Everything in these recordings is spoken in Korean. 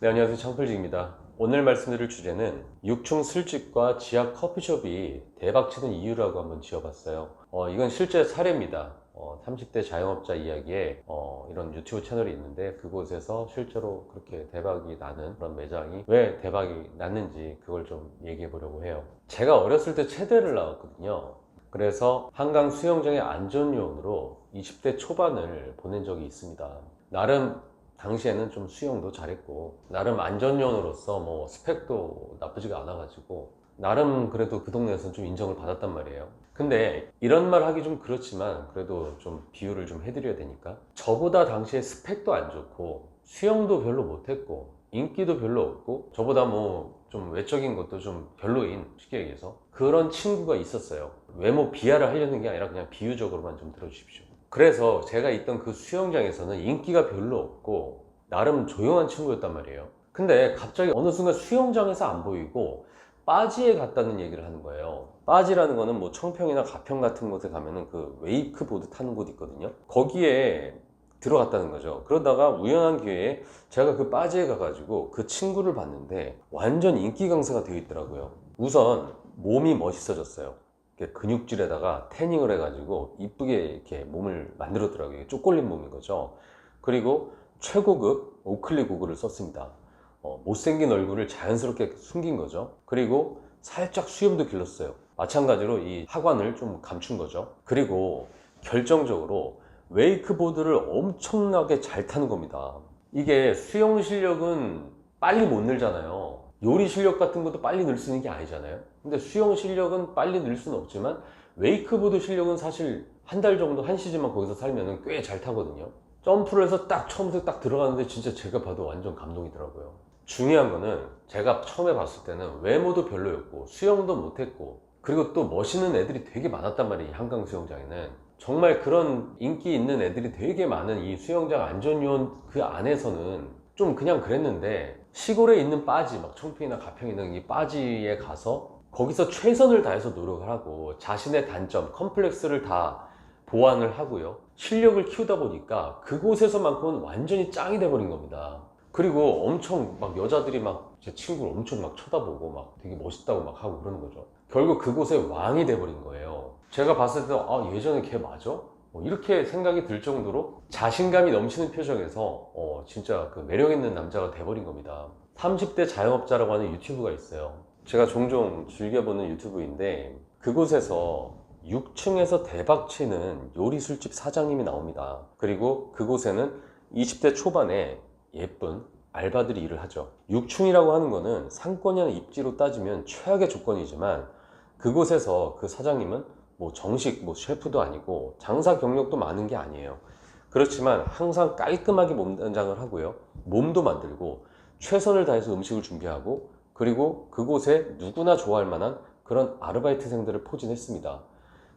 네, 안녕하세요. 창필직입니다. 오늘 말씀드릴 주제는 6층 술집과 지하 커피숍이 대박치는 이유라고 한번 지어봤어요. 이건 실제 사례입니다. 30대 자영업자 이야기에 이런 유튜브 채널이 있는데 그곳에서 실제로 그렇게 대박이 나는 그런 매장이 왜 대박이 났는지 그걸 좀 얘기해 보려고 해요. 제가 어렸을 때 체대를 나왔거든요. 그래서 한강 수영장의 안전요원으로 20대 초반을 보낸 적이 있습니다. 나름 당시에는 좀 수영도 잘했고 나름 안전요원으로서 뭐 스펙도 나쁘지가 않아 가지고 나름 그래도 그 동네에서는 좀 인정을 받았단 말이에요. 근데 이런 말 하기 좀 그렇지만 그래도 좀 비유를 좀 해드려야 되니까, 저보다 당시에 스펙도 안 좋고 수영도 별로 못했고 인기도 별로 없고 저보다 뭐 좀 외적인 것도 좀 별로인, 쉽게 얘기해서 그런 친구가 있었어요. 외모 비하를 하려는 게 아니라 그냥 비유적으로만 좀 들어주십시오. 그래서 제가 있던 그 수영장에서는 인기가 별로 없고 나름 조용한 친구였단 말이에요. 근데 갑자기 어느 순간 수영장에서 안 보이고 빠지에 갔다는 얘기를 하는 거예요. 빠지라는 거는 뭐 청평이나 가평 같은 곳에 가면은 그 웨이크보드 타는 곳 있거든요. 거기에 들어갔다는 거죠. 그러다가 우연한 기회에 제가 그 빠지에 가가지고 그 친구를 봤는데 완전 인기 강사가 되어 있더라고요. 우선 몸이 멋있어졌어요. 근육질에다가 태닝을 해가지고 이쁘게 이렇게 몸을 만들었더라고요. 쪼꼬린 몸인 거죠. 그리고 최고급 오클리 고글을 썼습니다. 못생긴 얼굴을 자연스럽게 숨긴 거죠. 그리고 살짝 수염도 길렀어요. 마찬가지로 이 하관을 좀 감춘 거죠. 그리고 결정적으로 웨이크보드를 엄청나게 잘 타는 겁니다. 이게 수영 실력은 빨리 못 늘잖아요. 요리 실력 같은 것도 빨리 늘 수 있는 게 아니잖아요. 근데 수영 실력은 빨리 늘 수는 없지만 웨이크보드 실력은 사실 한 달 정도, 한 시즌만 거기서 살면 꽤 잘 타거든요. 점프를 해서 딱 처음부터 딱 들어가는데 진짜 제가 봐도 완전 감동이더라고요. 중요한 거는 제가 처음에 봤을 때는 외모도 별로였고 수영도 못했고 그리고 또 멋있는 애들이 되게 많았단 말이에요. 이 한강 수영장에는 정말 그런 인기 있는 애들이 되게 많은 이 수영장 안전요원 그 안에서는 좀 그냥 그랬는데, 시골에 있는 빠지, 막 청평이나 가평에 있는 이 빠지에 가서 거기서 최선을 다해서 노력을 하고 자신의 단점, 컴플렉스를 다 보완을 하고요, 실력을 키우다 보니까 그곳에서만큼은 완전히 짱이 돼버린 겁니다. 그리고 엄청 막 여자들이 막 제 친구를 엄청 막 쳐다보고 막 되게 멋있다고 막 하고 그러는 거죠. 결국 그곳의 왕이 돼버린 거예요. 제가 봤을 때 아, 예전에 걔 맞아? 이렇게 생각이 들 정도로 자신감이 넘치는 표정에서 진짜 그 매력 있는 남자가 돼버린 겁니다. 30대 자영업자라고 하는 유튜브가 있어요. 제가 종종 즐겨보는 유튜브인데 그곳에서 6층에서 대박치는 요리 술집 사장님이 나옵니다. 그리고 그곳에는 20대 초반에 예쁜 알바들이 일을 하죠. 6층이라고 하는 거는 상권이나 입지로 따지면 최악의 조건이지만 그곳에서 그 사장님은 뭐 정식 뭐 셰프도 아니고 장사 경력도 많은 게 아니에요. 그렇지만 항상 깔끔하게 몸단장을 하고요, 몸도 만들고 최선을 다해서 음식을 준비하고 그리고 그곳에 누구나 좋아할 만한 그런 아르바이트생들을 포진했습니다.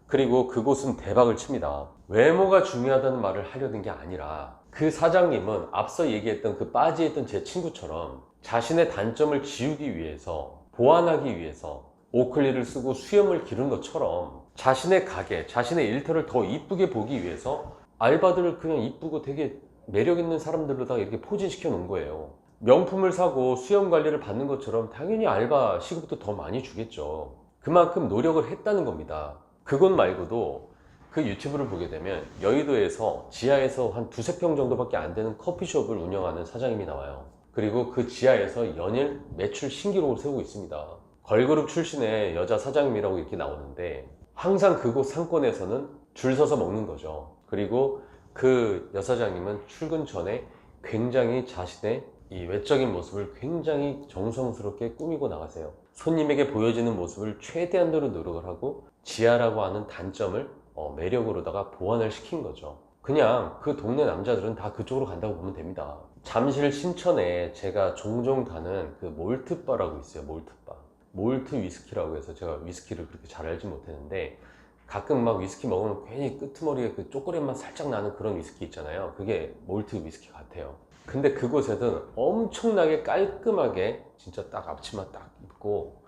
그리고 그곳은 대박을 칩니다. 외모가 중요하다는 말을 하려는 게 아니라 그 사장님은 앞서 얘기했던 그 빠지에 있던 제 친구처럼 자신의 단점을 지우기 위해서, 보완하기 위해서 오클리를 쓰고 수염을 기른 것처럼 자신의 가게, 자신의 일터를 더 이쁘게 보기 위해서 알바들을 그냥 이쁘고 되게 매력 있는 사람들로다가 이렇게 포진시켜 놓은 거예요. 명품을 사고 수염 관리를 받는 것처럼 당연히 알바 시급도 더 많이 주겠죠. 그만큼 노력을 했다는 겁니다. 그것 말고도 그 유튜브를 보게 되면 여의도에서 지하에서 한 두세 평 정도밖에 안 되는 커피숍을 운영하는 사장님이 나와요. 그리고 그 지하에서 연일 매출 신기록을 세우고 있습니다. 걸그룹 출신의 여자 사장님이라고 이렇게 나오는데 항상 그곳 상권에서는 줄 서서 먹는 거죠. 그리고 그 여사장님은 출근 전에 굉장히 자신의 이 외적인 모습을 굉장히 정성스럽게 꾸미고 나가세요. 손님에게 보여지는 모습을 최대한으로 노력을 하고 지하라고 하는 단점을 매력으로다가 보완을 시킨 거죠. 그냥 그 동네 남자들은 다 그쪽으로 간다고 보면 됩니다. 잠실 신천에 제가 종종 가는 그 몰트바라고 있어요. 몰트바. 몰트 위스키라고 해서 제가 위스키를 그렇게 잘 알지 못했는데 가끔 막 위스키 먹으면 괜히 끄트머리에 그 초콜릿 맛 살짝 나는 그런 위스키 있잖아요. 그게 몰트 위스키 같아요. 근데 그곳에는 엄청나게 깔끔하게 진짜 딱 앞치마 딱 입고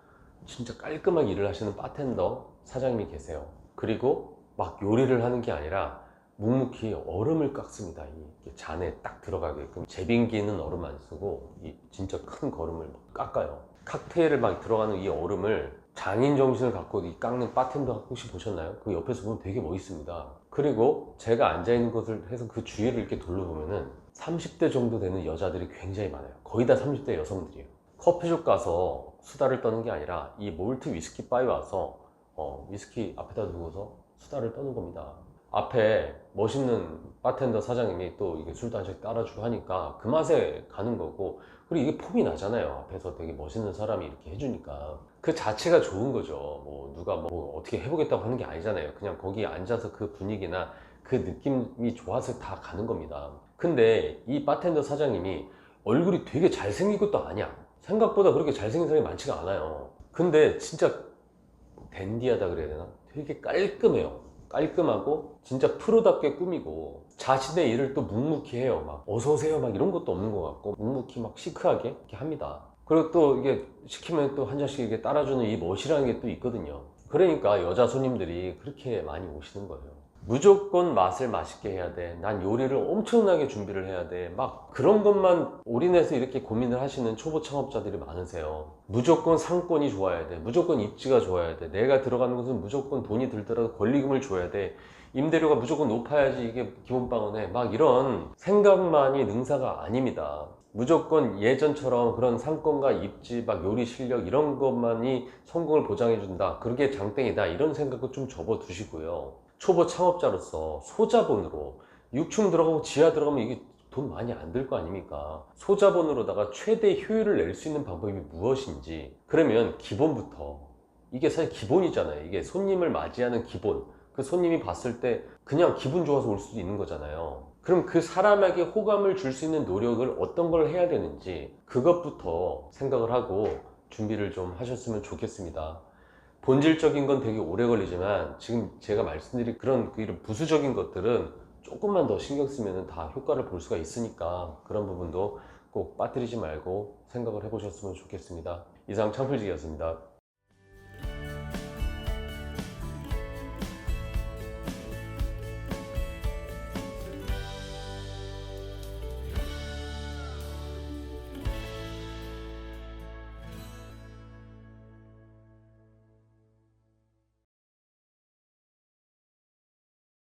진짜 깔끔하게 일을 하시는 바텐더 사장님이 계세요. 그리고 막 요리를 하는 게 아니라 묵묵히 얼음을 깎습니다. 이 잔에 딱 들어가게끔. 제빙기는 얼음 안 쓰고 이 진짜 큰 거름을 깎아요. 칵테일을 막 들어가는 이 얼음을 장인 정신을 갖고 이 깎는 바텐더 혹시 보셨나요? 그 옆에서 보면 되게 멋있습니다. 그리고 제가 앉아있는 곳을 해서 그 주위를 이렇게 둘러보면은 30대 정도 되는 여자들이 굉장히 많아요. 거의 다 30대 여성들이에요. 커피숍 가서 수다를 떠는 게 아니라 이 몰트 위스키 바에 와서 위스키 앞에다 두고서 수다를 떠는 겁니다. 앞에 멋있는 바텐더 사장님이 또 이게 술도 한 잔 따라주고 하니까 그 맛에 가는 거고, 그리고 이게 폼이 나잖아요. 앞에서 되게 멋있는 사람이 이렇게 해주니까 그 자체가 좋은 거죠. 뭐 누가 뭐 어떻게 해보겠다고 하는 게 아니잖아요. 그냥 거기 앉아서 그 분위기나 그 느낌이 좋아서 다 가는 겁니다. 근데 이 바텐더 사장님이 얼굴이 되게 잘생긴 것도 아니야. 생각보다 그렇게 잘생긴 사람이 많지가 않아요. 근데 진짜 댄디하다 그래야 되나? 되게 깔끔해요. 깔끔하고 진짜 프로답게 꾸미고 자신의 일을 또 묵묵히 해요. 막 어서오세요 막 이런 것도 없는 것 같고 묵묵히 막 시크하게 이렇게 합니다. 그리고 또 이게 시키면 또 한 잔씩 이렇게 따라주는 이 멋이라는 게 또 있거든요. 그러니까 여자 손님들이 그렇게 많이 오시는 거예요. 무조건 맛을 맛있게 해야 돼. 난 요리를 엄청나게 준비를 해야 돼. 막 그런 것만 올인해서 이렇게 고민을 하시는 초보 창업자들이 많으세요. 무조건 상권이 좋아야 돼. 무조건 입지가 좋아야 돼. 내가 들어가는 곳은 무조건 돈이 들더라도 권리금을 줘야 돼. 임대료가 무조건 높아야지 이게 기본방언에. 막 이런 생각만이 능사가 아닙니다. 무조건 예전처럼 그런 상권과 입지, 막 요리 실력 이런 것만이 성공을 보장해준다. 그게 장땡이다. 이런 생각을 좀 접어두시고요. 초보 창업자로서 소자본으로 6층 들어가고 지하 들어가면 이게 돈 많이 안 들 거 아닙니까? 소자본으로다가 최대 효율을 낼 수 있는 방법이 무엇인지, 그러면 기본부터, 이게 사실 기본이잖아요. 이게 손님을 맞이하는 기본, 그 손님이 봤을 때 그냥 기분 좋아서 올 수도 있는 거잖아요. 그럼 그 사람에게 호감을 줄 수 있는 노력을 어떤 걸 해야 되는지 그것부터 생각을 하고 준비를 좀 하셨으면 좋겠습니다. 본질적인 건 되게 오래 걸리지만 지금 제가 말씀드린 그런 이런 부수적인 것들은 조금만 더 신경 쓰면 다 효과를 볼 수가 있으니까 그런 부분도 꼭 빠뜨리지 말고 생각을 해보셨으면 좋겠습니다. 이상 창풀직이었습니다.